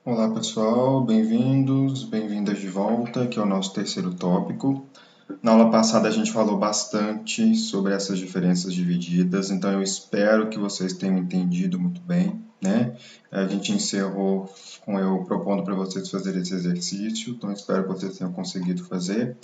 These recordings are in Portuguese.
Olá pessoal, bem-vindos, bem-vindas de volta, que é o nosso terceiro tópico. Na aula passada a gente falou bastante sobre essas diferenças divididas, então eu espero que vocês tenham entendido muito bem, né? A gente encerrou com eu propondo para vocês fazerem esse exercício, então espero que vocês tenham conseguido fazer.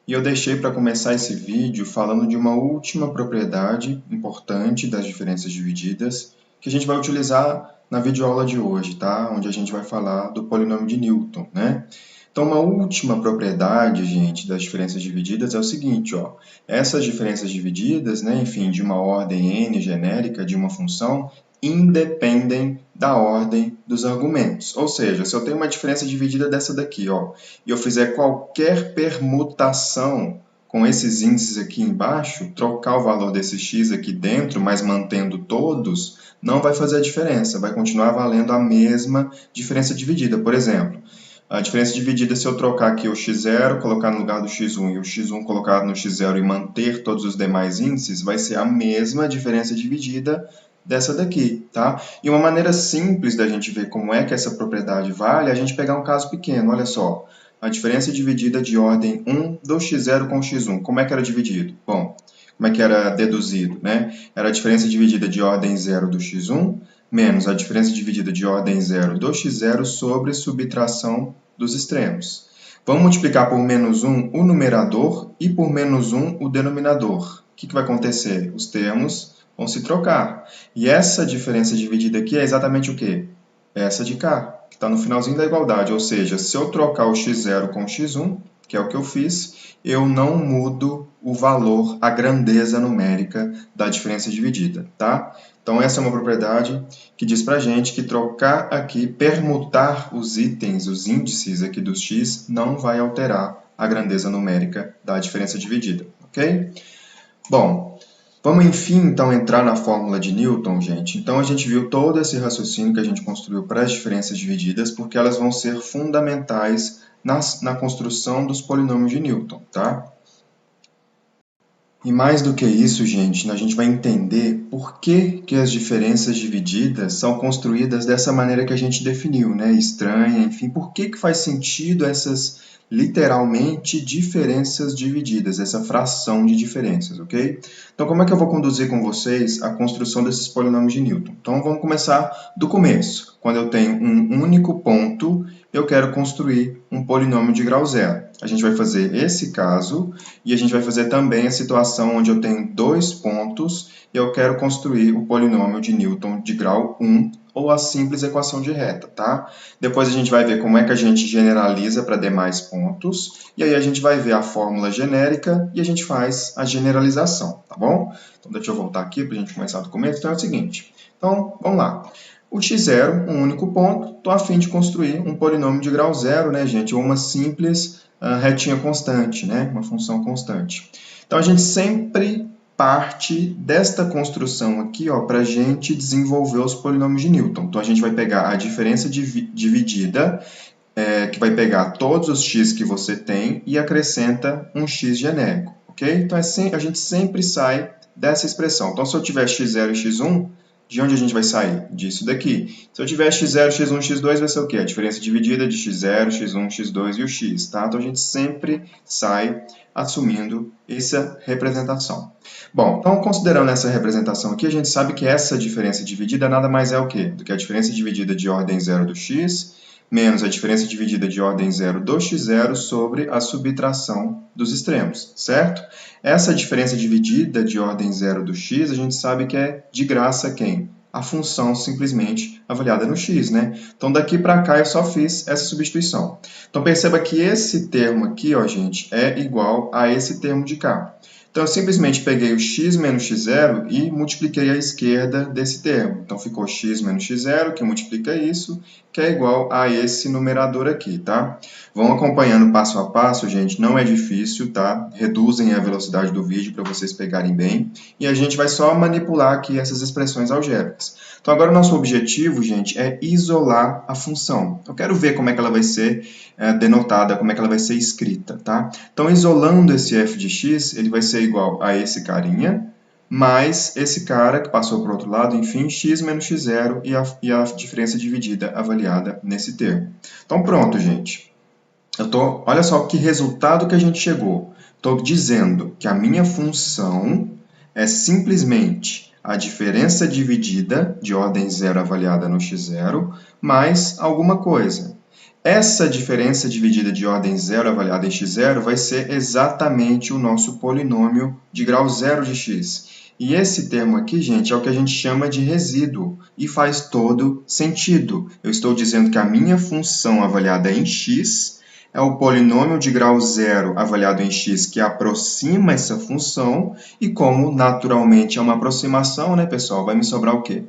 E eu deixei para começar esse vídeo falando de uma última propriedade importante das diferenças divididas, que a gente vai utilizar na videoaula de hoje, tá? Onde a gente vai falar do polinômio de Newton, né? Então, uma última propriedade, gente, das diferenças divididas é o seguinte, ó. Essas diferenças divididas, né, enfim, de uma ordem n genérica de uma função, independem da ordem dos argumentos. Ou seja, se eu tenho uma diferença dividida dessa daqui, ó, e eu fizer qualquer permutação com esses índices aqui embaixo, trocar o valor desse x aqui dentro, mas mantendo todos, não vai fazer a diferença, vai continuar valendo a mesma diferença dividida. Por exemplo, a diferença dividida, se eu trocar aqui o x0, colocar no lugar do x1 e o x1 colocar no x0 e manter todos os demais índices, vai ser a mesma diferença dividida dessa daqui, tá? E uma maneira simples da gente ver como é que essa propriedade vale é a gente pegar um caso pequeno, olha só. A diferença dividida de ordem 1 do x0 com o x1. Como é que era dividido? Bom, como é que era deduzido, né? Era a diferença dividida de ordem 0 do x1 menos a diferença dividida de ordem 0 do x0 sobre subtração dos extremos. Vamos multiplicar por menos 1 o numerador e por menos 1 o denominador. O que vai acontecer? Os termos vão se trocar. E essa diferença dividida aqui é exatamente o quê? Essa de cá, que está no finalzinho da igualdade. Ou seja, se eu trocar o x0 com o x1, que é o que eu fiz, eu não mudo o valor, a grandeza numérica da diferença dividida, tá? Então, essa é uma propriedade que diz para a gente que trocar aqui, permutar os itens, os índices aqui dos x, não vai alterar a grandeza numérica da diferença dividida, ok? Bom, vamos enfim, então, entrar na fórmula de Newton, gente. Então, a gente viu todo esse raciocínio que a gente construiu para as diferenças divididas, porque elas vão ser fundamentais na construção dos polinômios de Newton, tá? E mais do que isso, gente, a gente vai entender por que as diferenças divididas são construídas dessa maneira que a gente definiu, né? Estranha, enfim, por que faz sentido essas literalmente diferenças divididas, essa fração de diferenças, ok? Então, como é que eu vou conduzir com vocês a construção desses polinômios de Newton? Então, vamos começar do começo. Quando eu tenho um único ponto, eu quero construir um polinômio de grau zero. A gente vai fazer esse caso e a gente vai fazer também a situação onde eu tenho dois pontos e eu quero construir o polinômio de Newton de grau 1 ou a simples equação de reta, tá? Depois a gente vai ver como é que a gente generaliza para demais pontos e aí a gente vai ver a fórmula genérica e a gente faz a generalização, tá bom? Então deixa eu voltar aqui para a gente começar do começo. Então é o seguinte, então vamos lá. O x0, um único ponto, estou a fim de construir um polinômio de grau zero, né, gente? Ou uma simples retinha constante, né? Uma função constante. Então, a gente sempre parte desta construção aqui, para a gente desenvolver os polinômios de Newton. Então, a gente vai pegar a diferença dividida, que vai pegar todos os x que você tem e acrescenta um x genérico, ok? Então, a gente sempre sai dessa expressão. Então, se eu tiver x0 e x1, de onde a gente vai sair? Disso daqui. Se eu tiver x0, x1, x2, vai ser o quê? A diferença dividida de x0, x1, x2 e o x, tá? Então, a gente sempre sai assumindo essa representação. Bom, então, considerando essa representação aqui, a gente sabe que essa diferença dividida nada mais é o quê? Do que a diferença dividida de ordem zero do x menos a diferença dividida de ordem zero do x0 sobre a subtração dos extremos, certo? Essa diferença dividida de ordem zero do x, a gente sabe que é de graça quem? A função simplesmente avaliada no x, né? Então, daqui para cá eu só fiz essa substituição. Então, perceba que esse termo aqui, ó, gente, é igual a esse termo de cá. Então, eu simplesmente peguei o x menos x0 e multipliquei a esquerda desse termo. Então, ficou x menos x0, que multiplica isso, que é igual a esse numerador aqui, tá? Vão acompanhando passo a passo, gente, não é difícil, tá? Reduzem a velocidade do vídeo para vocês pegarem bem. E a gente vai só manipular aqui essas expressões algébricas. Então, agora o nosso objetivo, gente, é isolar a função. Eu quero ver como é que ela vai ser denotada, como é que ela vai ser escrita, tá? Então, isolando esse f de x, ele vai ser igual a esse carinha, mais esse cara que passou para o outro lado, enfim, x menos x0 e a diferença dividida avaliada nesse termo. Então, pronto, gente. Olha só que resultado que a gente chegou. Estou dizendo que a minha função é simplesmente a diferença dividida de ordem zero avaliada no x0 mais alguma coisa. Essa diferença dividida de ordem zero avaliada em x0 vai ser exatamente o nosso polinômio de grau zero de x. E esse termo aqui, gente, é o que a gente chama de resíduo e faz todo sentido. Eu estou dizendo que a minha função avaliada em x é o polinômio de grau zero avaliado em x que aproxima essa função e como naturalmente é uma aproximação, né, pessoal, vai me sobrar o quê?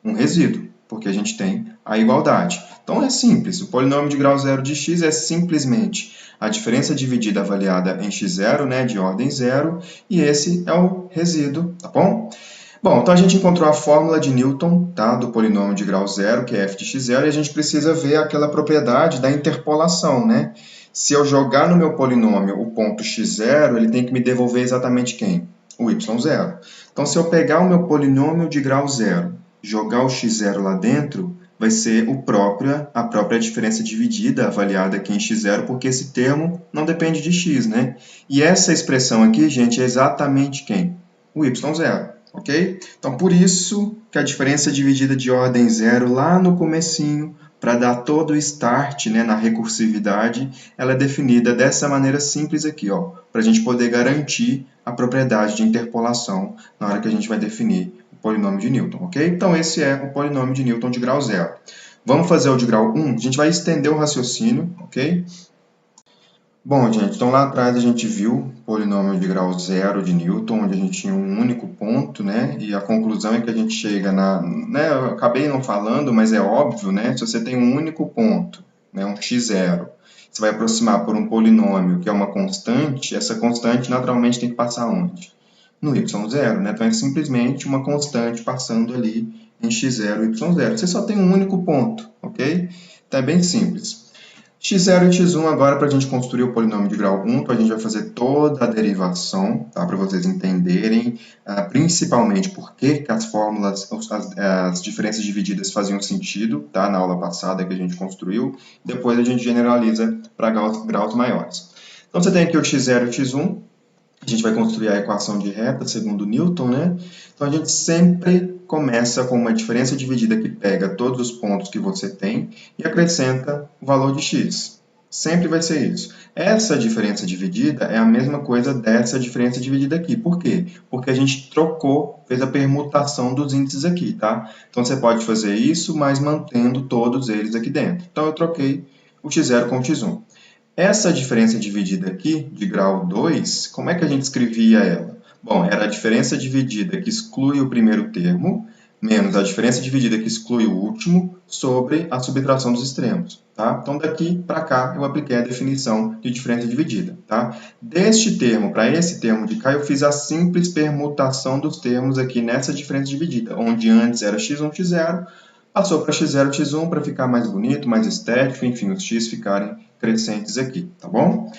Um resíduo, porque a gente tem a igualdade. Então é simples, o polinômio de grau zero de x é simplesmente a diferença dividida avaliada em x0, né, de ordem zero, e esse é o resíduo, tá bom? Bom, então a gente encontrou a fórmula de Newton, tá, do polinômio de grau zero, que é f de x0, e a gente precisa ver aquela propriedade da interpolação, né? Se eu jogar no meu polinômio o ponto x0, ele tem que me devolver exatamente quem? O y0. Então, se eu pegar o meu polinômio de grau zero, jogar o x0 lá dentro, vai ser a própria diferença dividida avaliada aqui em x0, porque esse termo não depende de x, né? E essa expressão aqui, gente, é exatamente quem? O y0. Ok? Então, por isso que a diferença dividida de ordem zero lá no comecinho, para dar todo o start, né, na recursividade, ela é definida dessa maneira simples aqui, para a gente poder garantir a propriedade de interpolação na hora que a gente vai definir o polinômio de Newton, ok? Então, esse é o polinômio de Newton de grau zero. Vamos fazer o de grau 1? A gente vai estender o raciocínio, ok? Bom, gente, então lá atrás a gente viu o polinômio de grau zero de Newton, onde a gente tinha um único ponto, né? E a conclusão é que a gente chega né? Eu acabei não falando, mas é óbvio, né? Se você tem um único ponto, né? Um x0, você vai aproximar por um polinômio que é uma constante, essa constante naturalmente tem que passar onde? No y0, né? Então é simplesmente uma constante passando ali em x0 e y0. Você só tem um único ponto, ok? Então é bem simples. x0 e x1 agora para a gente construir o polinômio de grau 1, então a gente vai fazer toda a derivação, tá? Para vocês entenderem principalmente por que as fórmulas, as diferenças divididas faziam sentido, tá? Na aula passada que a gente construiu, depois a gente generaliza para graus maiores. Então você tem aqui o x0 e o x1, a gente vai construir a equação de reta segundo Newton, né? Então a gente sempre começa com uma diferença dividida que pega todos os pontos que você tem e acrescenta o valor de x. Sempre vai ser isso. Essa diferença dividida é a mesma coisa dessa diferença dividida aqui. Por quê? Porque a gente trocou, fez a permutação dos índices aqui, tá? Então você pode fazer isso, mas mantendo todos eles aqui dentro. Então eu troquei o x0 com o x1. Essa diferença dividida aqui, de grau 2, como é que a gente escrevia ela? Bom, era a diferença dividida que exclui o primeiro termo, menos a diferença dividida que exclui o último, sobre a subtração dos extremos. Tá? Então, daqui para cá, eu apliquei a definição de diferença dividida. Tá? Deste termo para esse termo de cá, eu fiz a simples permutação dos termos aqui nessa diferença dividida, onde antes era x1, x0, passou para x0, x1 para ficar mais bonito, mais estético, enfim, os x ficarem crescentes aqui, tá bom?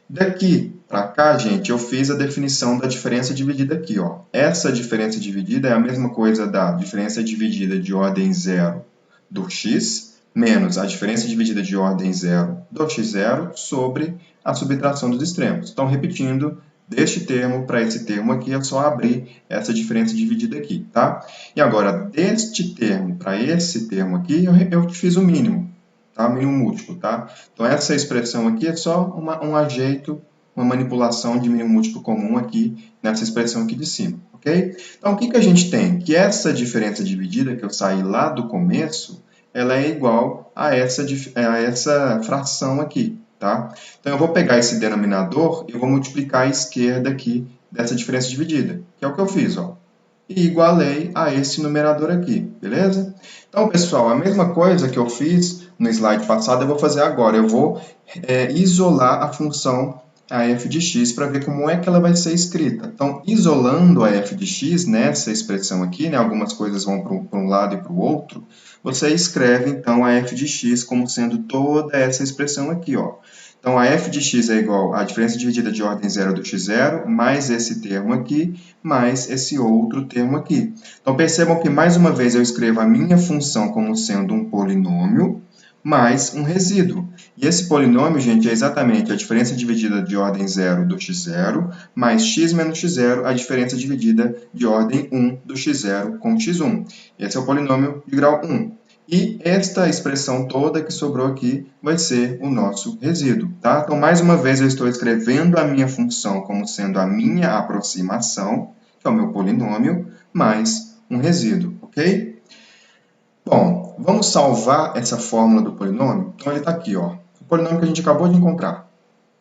Daqui para cá, gente, eu fiz a definição da diferença dividida aqui, ó. Essa diferença dividida é a mesma coisa da diferença dividida de ordem zero do x, menos a diferença dividida de ordem zero do x0 sobre a subtração dos extremos. Então, repetindo, deste termo para esse termo aqui, é só abrir essa diferença dividida aqui, tá? E agora, deste termo para esse termo aqui, eu fiz o mínimo, tá? Mínimo múltiplo, tá? Então, essa expressão aqui é só um ajeito, uma manipulação de mínimo múltiplo comum aqui, nessa expressão aqui de cima, ok? Então, o que a gente tem? Que essa diferença dividida, que eu saí lá do começo, ela é igual a essa fração aqui, tá? Então, eu vou pegar esse denominador e vou multiplicar a esquerda aqui dessa diferença dividida, que é o que eu fiz, ó. E igualei a esse numerador aqui, beleza? Então, pessoal, a mesma coisa que eu fiz no slide passado, eu vou fazer agora. Eu vou isolar a função a f de x para ver como é que ela vai ser escrita. Então, isolando a f de x nessa expressão aqui, né, algumas coisas vão para um lado e para o outro, você escreve, então, a f de x como sendo toda essa expressão aqui, ó. Então, a f de x é igual à diferença dividida de ordem zero do x0, mais esse termo aqui, mais esse outro termo aqui. Então, percebam que, mais uma vez, eu escrevo a minha função como sendo um polinômio mais um resíduo. E esse polinômio, gente, é exatamente a diferença dividida de ordem zero do x0, mais x menos x0, a diferença dividida de ordem 1 do x0 com x1. Esse é o polinômio de grau 1. E esta expressão toda que sobrou aqui vai ser o nosso resíduo, tá? Então, mais uma vez, eu estou escrevendo a minha função como sendo a minha aproximação, que é o meu polinômio, mais um resíduo, ok? Bom, vamos salvar essa fórmula do polinômio? Então, ele está aqui, ó. O polinômio que a gente acabou de encontrar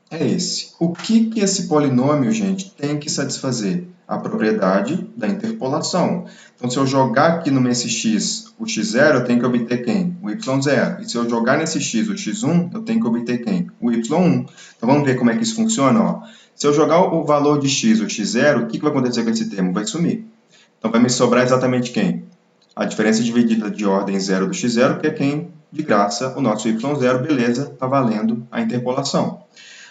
é esse. O que esse polinômio, gente, tem que satisfazer? A propriedade da interpolação. Então, se eu jogar aqui no esse x o x0, eu tenho que obter quem? O y0. E se eu jogar nesse x o x1, eu tenho que obter quem? O y1. Então, vamos ver como é que isso funciona. Ó. Se eu jogar o valor de x, o x0, o que vai acontecer com esse termo? Vai sumir. Então, vai me sobrar exatamente quem? A diferença dividida de ordem 0 do x0, que é quem, de graça, o nosso y0, beleza, está valendo a interpolação.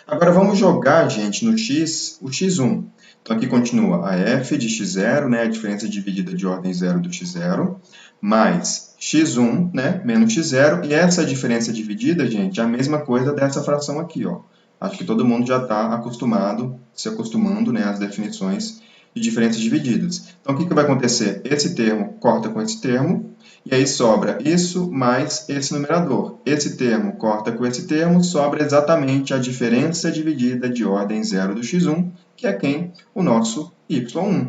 Agora vamos jogar, gente, no x, o x1. Então aqui continua a f de x0, né, a diferença dividida de ordem 0 do x0, mais x1, né, menos x0, e essa diferença dividida, gente, é a mesma coisa dessa fração aqui, ó. Acho que todo mundo já está acostumado, se acostumando, né, às definições de diferenças divididas. Então, o que vai acontecer? Esse termo corta com esse termo, e aí sobra isso mais esse numerador. Esse termo corta com esse termo, sobra exatamente a diferença dividida de ordem 0 do x1, que é quem? O nosso y1.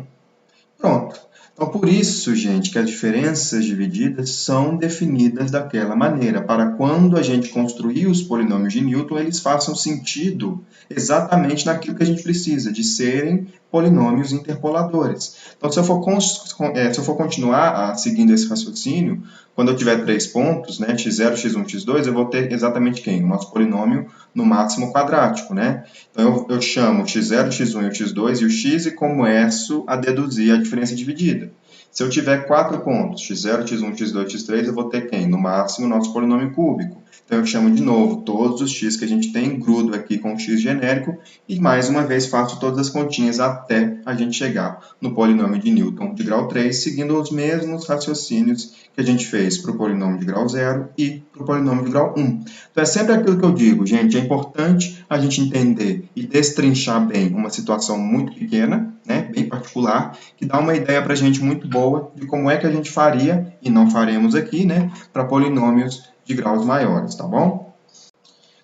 Pronto. Então, por isso, gente, que as diferenças divididas são definidas daquela maneira, para quando a gente construir os polinômios de Newton, eles façam sentido exatamente naquilo que a gente precisa, de serem polinômios interpoladores. Então, se eu for continuar seguindo esse raciocínio, quando eu tiver 3 pontos, né, x0, x1, x2, eu vou ter exatamente quem? O nosso polinômio no máximo quadrático, né? Então, eu chamo o x0, x1 e o x2 e o x e começo a deduzir a diferença dividida. Se eu tiver 4 pontos, x0, x1, x2, x3, eu vou ter quem? No máximo, o nosso polinômio cúbico. Então, eu chamo de novo todos os x que a gente tem, grudo aqui com o x genérico e, mais uma vez, faço todas as continhas até a gente chegar no polinômio de Newton de grau 3, seguindo os mesmos raciocínios que a gente fez para o polinômio de grau 0 e para o polinômio de grau 1. Então, é sempre aquilo que eu digo, gente, é importante a gente entender e destrinchar bem uma situação muito pequena, né, bem particular, que dá uma ideia para a gente muito boa de como é que a gente faria, e não faremos aqui, né, para polinômios de graus maiores, tá bom?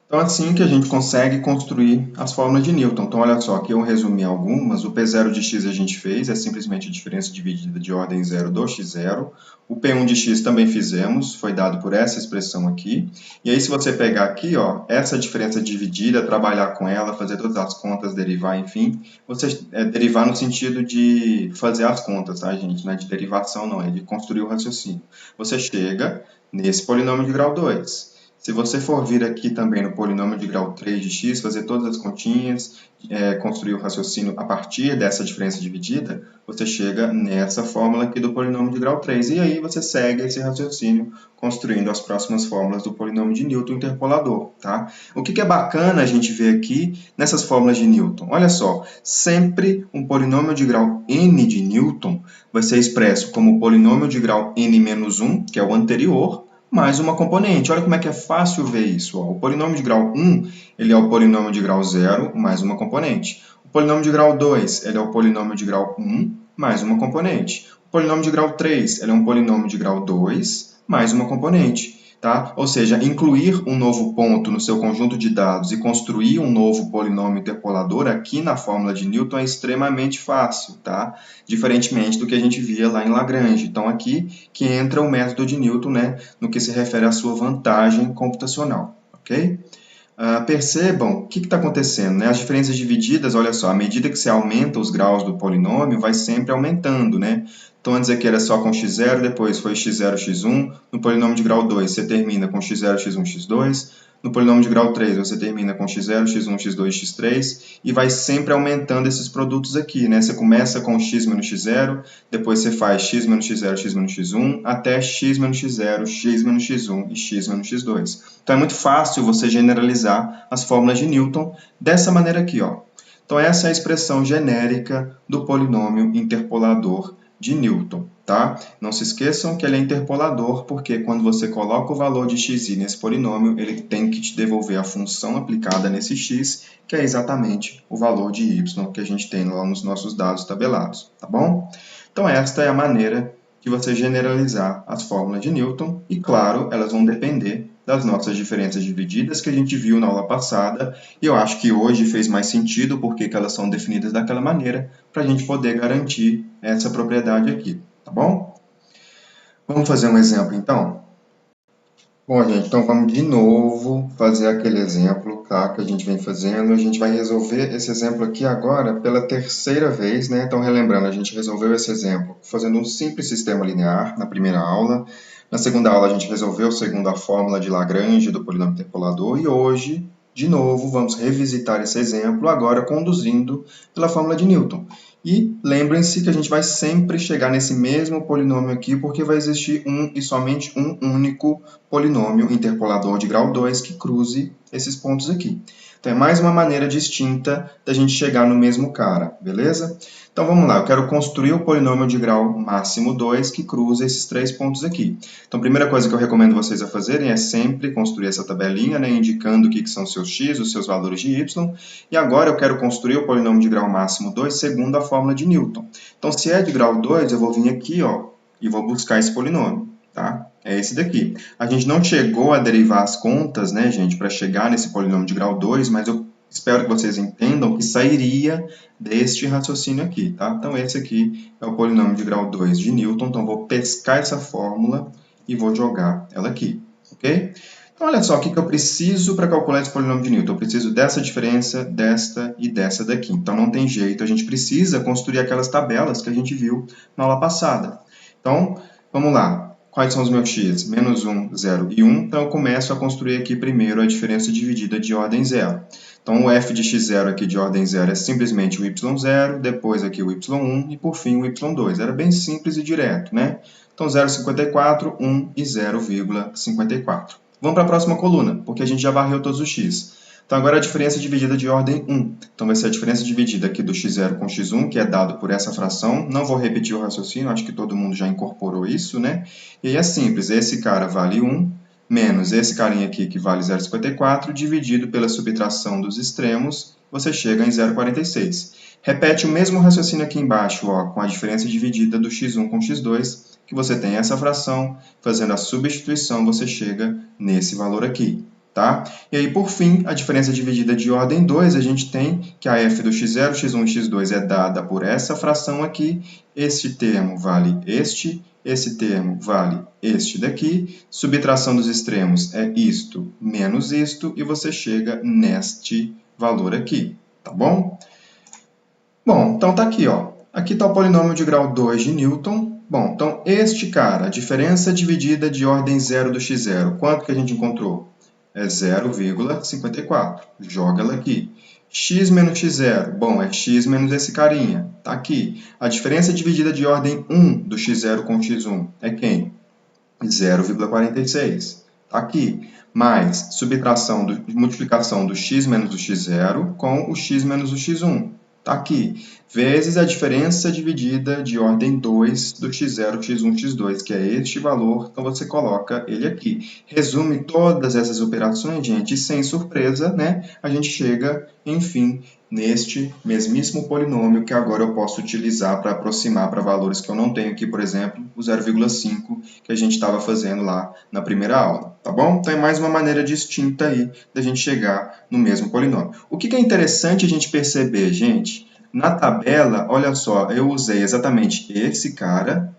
Então, assim que a gente consegue construir as fórmulas de Newton. Então, olha só, aqui eu resumi algumas. O P0 de x a gente fez, é simplesmente a diferença dividida de ordem 0 do x0. O P1 de x também fizemos, foi dado por essa expressão aqui. E aí, se você pegar aqui, ó, essa diferença dividida, trabalhar com ela, fazer todas as contas, derivar, enfim, você derivar no sentido de fazer as contas, tá, gente? Não é de derivação, não, é de construir o raciocínio. Você chega nesse polinômio de grau 2. Se você for vir aqui também no polinômio de grau 3 de x, fazer todas as continhas, construir o raciocínio a partir dessa diferença dividida, você chega nessa fórmula aqui do polinômio de grau 3. E aí você segue esse raciocínio construindo as próximas fórmulas do polinômio de Newton interpolador. Tá? O que é bacana a gente ver aqui nessas fórmulas de Newton? Olha só, sempre um polinômio de grau n de Newton vai ser expresso como polinômio de grau n-1, que é o anterior, mais uma componente. Olha como é que é fácil ver isso. Ó. O polinômio de grau 1 ele é o polinômio de grau 0 mais uma componente. O polinômio de grau 2 ele é o polinômio de grau 1 mais uma componente. O polinômio de grau 3 ele é um polinômio de grau 2 mais uma componente. Tá? Ou seja, incluir um novo ponto no seu conjunto de dados e construir um novo polinômio interpolador aqui na fórmula de Newton é extremamente fácil, tá? Diferentemente do que a gente via lá em Lagrange. Então, aqui que entra o método de Newton, né, no que se refere à sua vantagem computacional, ok? Percebam o que está acontecendo, né? As diferenças divididas, olha só, à medida que você aumenta os graus do polinômio, vai sempre aumentando, né? Então, antes aqui era só com x0, depois foi x0, x1. No polinômio de grau 2, você termina com x0, x1, x2. No polinômio de grau 3, você termina com x0, x1, x2, x3, e vai sempre aumentando esses produtos aqui, né? Você começa com x menos x0, depois você faz x menos x0, x menos x1, até x menos x0, x menos x1 e x menos x2. Então, é muito fácil você generalizar as fórmulas de Newton dessa maneira aqui, ó. Então, essa é a expressão genérica do polinômio interpolador de Newton, tá? Não se esqueçam que ele é interpolador, porque quando você coloca o valor de xi nesse polinômio, ele tem que te devolver a função aplicada nesse x, que é exatamente o valor de y que a gente tem lá nos nossos dados tabelados, tá bom? Então, esta é a maneira de você generalizar as fórmulas de Newton, e claro, elas vão depender das nossas diferenças divididas que a gente viu na aula passada, e eu acho que hoje fez mais sentido porque elas são definidas daquela maneira, para a gente poder garantir essa propriedade aqui, tá bom? Vamos fazer um exemplo então? Bom, gente, então vamos de novo fazer aquele exemplo, tá, que a gente vem fazendo. A gente vai resolver esse exemplo aqui agora pela terceira vez, né? Então, relembrando, a gente resolveu esse exemplo fazendo um simples sistema linear na primeira aula. Na segunda aula, a gente resolveu segundo a fórmula de Lagrange do polinômio interpolador. E hoje, de novo, vamos revisitar esse exemplo, agora conduzindo pela fórmula de Newton. E lembrem-se que a gente vai sempre chegar nesse mesmo polinômio aqui, porque vai existir um e somente um único polinômio interpolador de grau 2 que cruze esses pontos aqui. Então, é mais uma maneira distinta da gente chegar no mesmo cara, beleza? Então, vamos lá. Eu quero construir o polinômio de grau máximo 2 que cruza esses três pontos aqui. Então, a primeira coisa que eu recomendo vocês a fazerem é sempre construir essa tabelinha, né, indicando o que são seus x, os seus valores de y. E agora eu quero construir o polinômio de grau máximo 2 segundo a fórmula de Newton. Então, se é de grau 2, eu vou vir aqui, ó, e vou buscar esse polinômio, tá? É esse daqui. A gente não chegou a derivar as contas, né, gente, para chegar nesse polinômio de grau 2, mas eu espero que vocês entendam que sairia deste raciocínio aqui, tá? Então, esse aqui é o polinômio de grau 2 de Newton. Então, eu vou pescar essa fórmula e vou jogar ela aqui, ok? Então, olha só, o que eu preciso para calcular esse polinômio de Newton? Eu preciso dessa diferença, desta e dessa daqui. Então, não tem jeito, a gente precisa construir aquelas tabelas que a gente viu na aula passada. Então, vamos lá. Quais são os meus x? Menos 1, 0 e 1. Então, eu começo a construir aqui primeiro a diferença dividida de ordem 0. Então, o f de x0 aqui de ordem 0 é simplesmente o y0, depois aqui o y1 e, por fim, o y2. Era bem simples e direto, né? Então, 0,54, 1 e 0,54. Vamos para a próxima coluna, porque a gente já varreu todos os x. Então, agora a diferença dividida de ordem 1. Então, vai ser a diferença dividida aqui do x0 com x1, que é dado por essa fração. Não vou repetir o raciocínio, acho que todo mundo já incorporou isso, né? E aí é simples, esse cara vale 1, menos esse carinha aqui, que vale 0,54, dividido pela subtração dos extremos, você chega em 0,46. Repete o mesmo raciocínio aqui embaixo, ó, com a diferença dividida do x1 com x2, que você tem essa fração, fazendo a substituição, você chega nesse valor aqui. Tá? E aí, por fim, a diferença dividida de ordem 2, a gente tem que a f do x0, x1 e x2 é dada por essa fração aqui, este termo vale este, esse termo vale este daqui, subtração dos extremos é isto menos isto, e você chega neste valor aqui, tá bom? Bom, então tá aqui, ó. Aqui tá o polinômio de grau 2 de Newton. Bom, então este cara, a diferença dividida de ordem 0 do x0, quanto que a gente encontrou? É 0,54. Joga ela aqui. X menos x0, bom, é x menos esse carinha. Tá aqui. A diferença dividida de ordem 1 do x0 com x1 é quem? 0,46. Tá aqui. Mais subtração, multiplicação do x menos o x0 com o x menos o x1. Tá aqui. Vezes a diferença dividida de ordem 2 do x0, x1, x2, que é este valor, então você coloca ele aqui. Resume todas essas operações, gente, e sem surpresa, né, a gente chega, enfim, neste mesmíssimo polinômio que agora eu posso utilizar para aproximar para valores que eu não tenho aqui, por exemplo, o 0,5 que a gente estava fazendo lá na primeira aula, tá bom? Então é mais uma maneira distinta aí da gente chegar no mesmo polinômio. O que é interessante a gente perceber, gente, na tabela, olha só, eu usei exatamente esse cara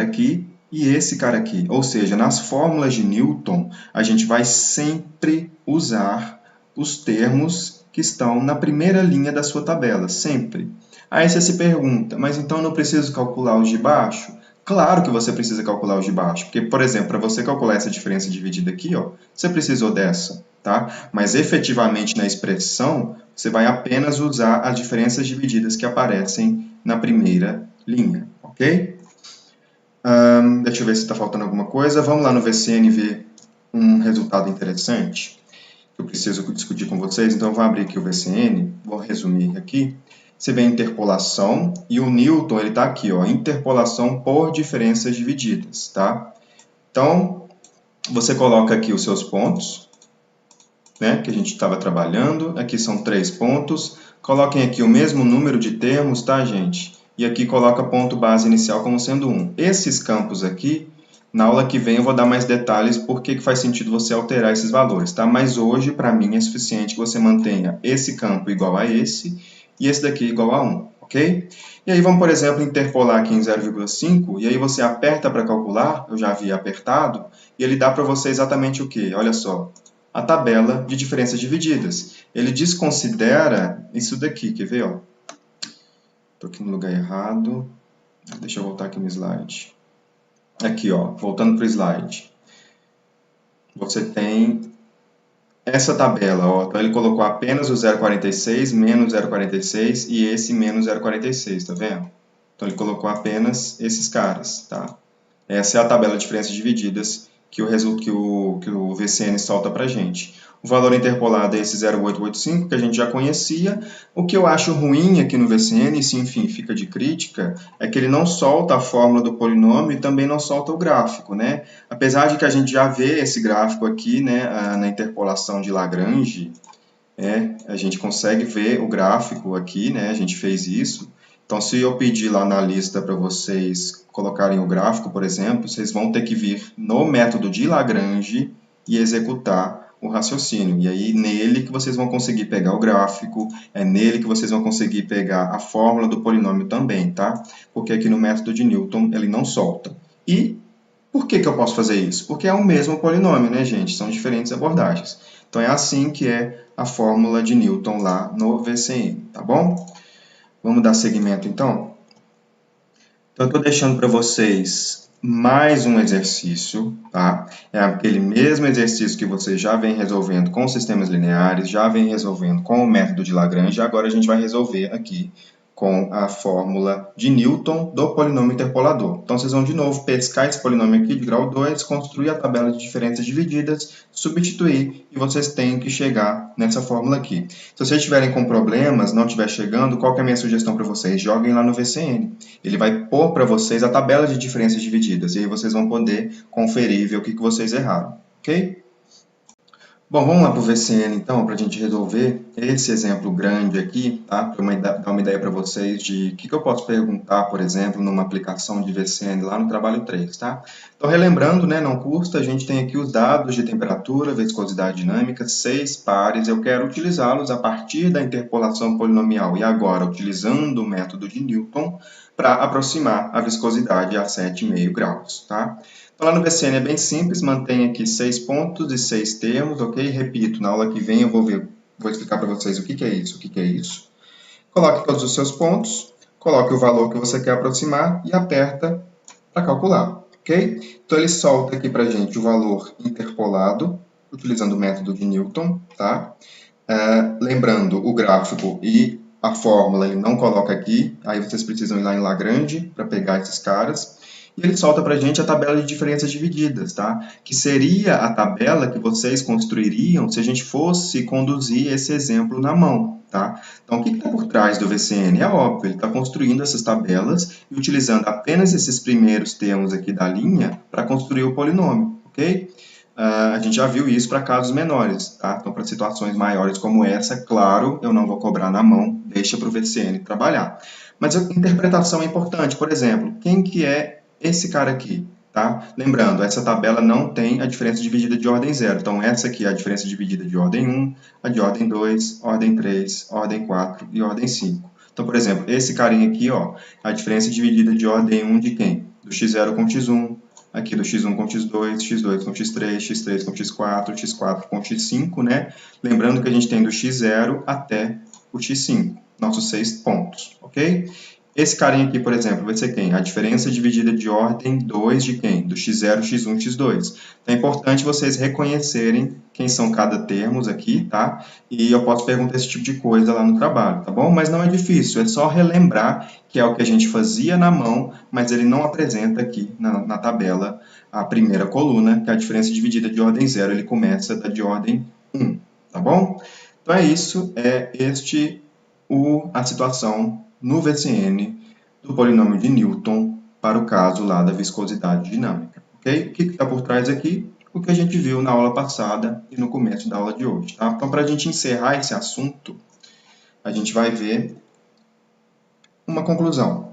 aqui e esse cara aqui. Ou seja, nas fórmulas de Newton, a gente vai sempre usar os termos que estão na primeira linha da sua tabela, sempre. Aí você se pergunta, mas então eu não preciso calcular os de baixo? Claro que você precisa calcular os de baixo, porque, por exemplo, para você calcular essa diferença dividida aqui, ó, você precisou dessa, tá? Mas efetivamente na expressão, você vai apenas usar as diferenças divididas que aparecem na primeira linha, ok? Deixa eu ver se está faltando alguma coisa. Vamos lá no VCN ver um resultado interessante que eu preciso discutir com vocês. Então, eu vou abrir aqui o VCN, vou resumir aqui. Você vê a interpolação e o Newton, ele está aqui, ó, interpolação por diferenças divididas, tá? Então, você coloca aqui os seus pontos, né, que a gente estava trabalhando. Aqui são 3 pontos. Coloquem aqui o mesmo número de termos, tá, gente? E aqui coloca ponto base inicial como sendo 1. Esses campos aqui, na aula que vem eu vou dar mais detalhes por que faz sentido você alterar esses valores, tá? Mas hoje, para mim, é suficiente que você mantenha esse campo igual a esse e esse daqui igual a 1, ok? E aí vamos, por exemplo, interpolar aqui em 0,5, e aí você aperta para calcular, eu já havia apertado, e ele dá para você exatamente o quê? Olha só, a tabela de diferenças divididas. Ele desconsidera isso daqui, quer ver? Estou aqui no lugar errado. Deixa eu voltar aqui no slide. Aqui, ó, voltando para o slide. Você tem essa tabela, ó. Então ele colocou apenas o 0,46, menos 0,46 e esse menos 0,46, tá vendo? Então ele colocou apenas esses caras, tá? Essa é a tabela de diferenças divididas que o VCN solta para a gente. O valor interpolado é esse 0,885, que a gente já conhecia. O que eu acho ruim aqui no VCN, e se enfim fica de crítica, é que ele não solta a fórmula do polinômio e também não solta o gráfico, né? Apesar de que a gente já vê esse gráfico aqui, né, na interpolação de Lagrange, a gente consegue ver o gráfico aqui, né? A gente fez isso. Então, se eu pedir lá na lista para vocês colocarem o gráfico, por exemplo, vocês vão ter que vir no método de Lagrange e executar o raciocínio. E aí, nele que vocês vão conseguir pegar o gráfico, é nele que vocês vão conseguir pegar a fórmula do polinômio também, tá? Porque aqui no método de Newton ele não solta. E por que eu posso fazer isso? Porque é o mesmo polinômio, né, gente? São diferentes abordagens. Então, é assim que é a fórmula de Newton lá no VCN, tá bom? Vamos dar seguimento, então? Então, eu estou deixando para vocês mais um exercício, tá? É aquele mesmo exercício que vocês já vem resolvendo com sistemas lineares, já vem resolvendo com o método de Lagrange, agora a gente vai resolver aqui com a fórmula de Newton do polinômio interpolador. Então, vocês vão de novo pescar esse polinômio aqui de grau 2, construir a tabela de diferenças divididas, substituir, e vocês têm que chegar nessa fórmula aqui. Se vocês estiverem com problemas, não estiver chegando, qual que é a minha sugestão para vocês? Joguem lá no VCN. Ele vai pôr para vocês a tabela de diferenças divididas, e aí vocês vão poder conferir e ver o que vocês erraram, ok? Bom, vamos lá para o VCN, então, para a gente resolver esse exemplo grande aqui, tá? Para dar uma ideia para vocês de o que eu posso perguntar, por exemplo, numa aplicação de VCN lá no trabalho 3, tá? Então, relembrando, né, não custa, a gente tem aqui os dados de temperatura, viscosidade dinâmica, 6 pares, eu quero utilizá-los a partir da interpolação polinomial e agora utilizando o método de Newton para aproximar a viscosidade a 7,5 graus, tá? Lá no VCN é bem simples, mantém aqui 6 pontos e 6 termos, ok? Repito, na aula que vem eu vou explicar para vocês o que é isso, o que é isso. Coloque todos os seus pontos, coloque o valor que você quer aproximar e aperta para calcular, ok? Então ele solta aqui para a gente o valor interpolado, utilizando o método de Newton, tá? Lembrando, o gráfico e a fórmula ele não coloca aqui, aí vocês precisam ir lá em Lagrange para pegar esses caras. E ele solta para a gente a tabela de diferenças divididas, tá? Que seria a tabela que vocês construiriam se a gente fosse conduzir esse exemplo na mão, tá? Então, o que está por trás do VCN? É óbvio, ele está construindo essas tabelas e utilizando apenas esses primeiros termos aqui da linha para construir o polinômio, ok? A gente já viu isso para casos menores, tá? Então, para situações maiores como essa, claro, eu não vou cobrar na mão, deixa para o VCN trabalhar. Mas a interpretação é importante. Por exemplo, quem que é esse cara aqui, tá? Lembrando, essa tabela não tem a diferença dividida de ordem 0. Então, essa aqui é a diferença dividida de ordem 1, a de ordem 2, ordem 3, ordem 4 e ordem 5. Então, por exemplo, esse carinha aqui, ó, a diferença dividida de ordem 1 de quem? Do x0 com x1, aqui do x1 com x2, x2 com x3, x3 com x4, x4 com x5, né? Lembrando que a gente tem do x0 até o x5, nossos 6 pontos, ok? Esse carinha aqui, por exemplo, vai ser quem? A diferença dividida de ordem 2 de quem? Do x0, x1, x2. Então é importante vocês reconhecerem quem são cada termos aqui, tá? E eu posso perguntar esse tipo de coisa lá no trabalho, tá bom? Mas não é difícil, é só relembrar que é o que a gente fazia na mão, mas ele não apresenta aqui na tabela a primeira coluna, que é a diferença dividida de ordem 0, ele começa da de ordem 1, tá bom? Então é isso, a situação no VCN do polinômio de Newton para o caso lá da viscosidade dinâmica. Okay? O que está por trás aqui? O que a gente viu na aula passada e no começo da aula de hoje. Tá? Então, para a gente encerrar esse assunto, a gente vai ver uma conclusão.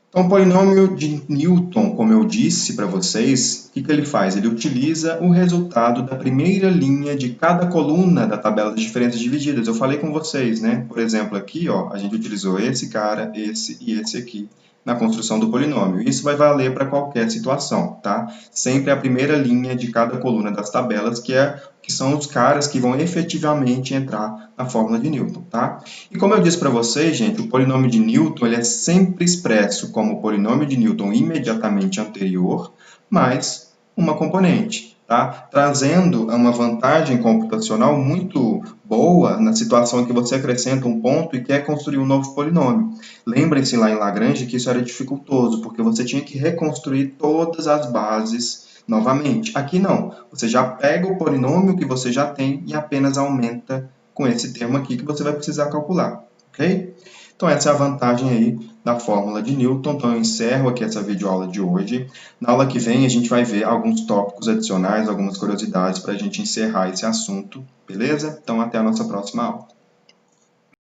Então, o polinômio de Newton, como eu disse para vocês, o que ele faz? Ele utiliza o resultado da primeira linha de cada coluna da tabela de diferenças divididas. Eu falei com vocês, né? Por exemplo, aqui, ó, a gente utilizou esse cara, esse e esse aqui na construção do polinômio. Isso vai valer para qualquer situação, tá? Sempre a primeira linha de cada coluna das tabelas, que são os caras que vão efetivamente entrar na fórmula de Newton, tá? E como eu disse para vocês, gente, o polinômio de Newton ele é sempre expresso como o polinômio de Newton imediatamente anterior, mais uma componente, tá? Trazendo uma vantagem computacional muito boa na situação em que você acrescenta um ponto e quer construir um novo polinômio. Lembrem-se lá em Lagrange que isso era dificultoso, porque você tinha que reconstruir todas as bases novamente. Aqui não, você já pega o polinômio que você já tem e apenas aumenta com esse termo aqui que você vai precisar calcular, ok? Então essa é a vantagem aí da fórmula de Newton. Então eu encerro aqui essa videoaula de hoje. Na aula que vem a gente vai ver alguns tópicos adicionais, algumas curiosidades para a gente encerrar esse assunto, beleza? Então até a nossa próxima aula.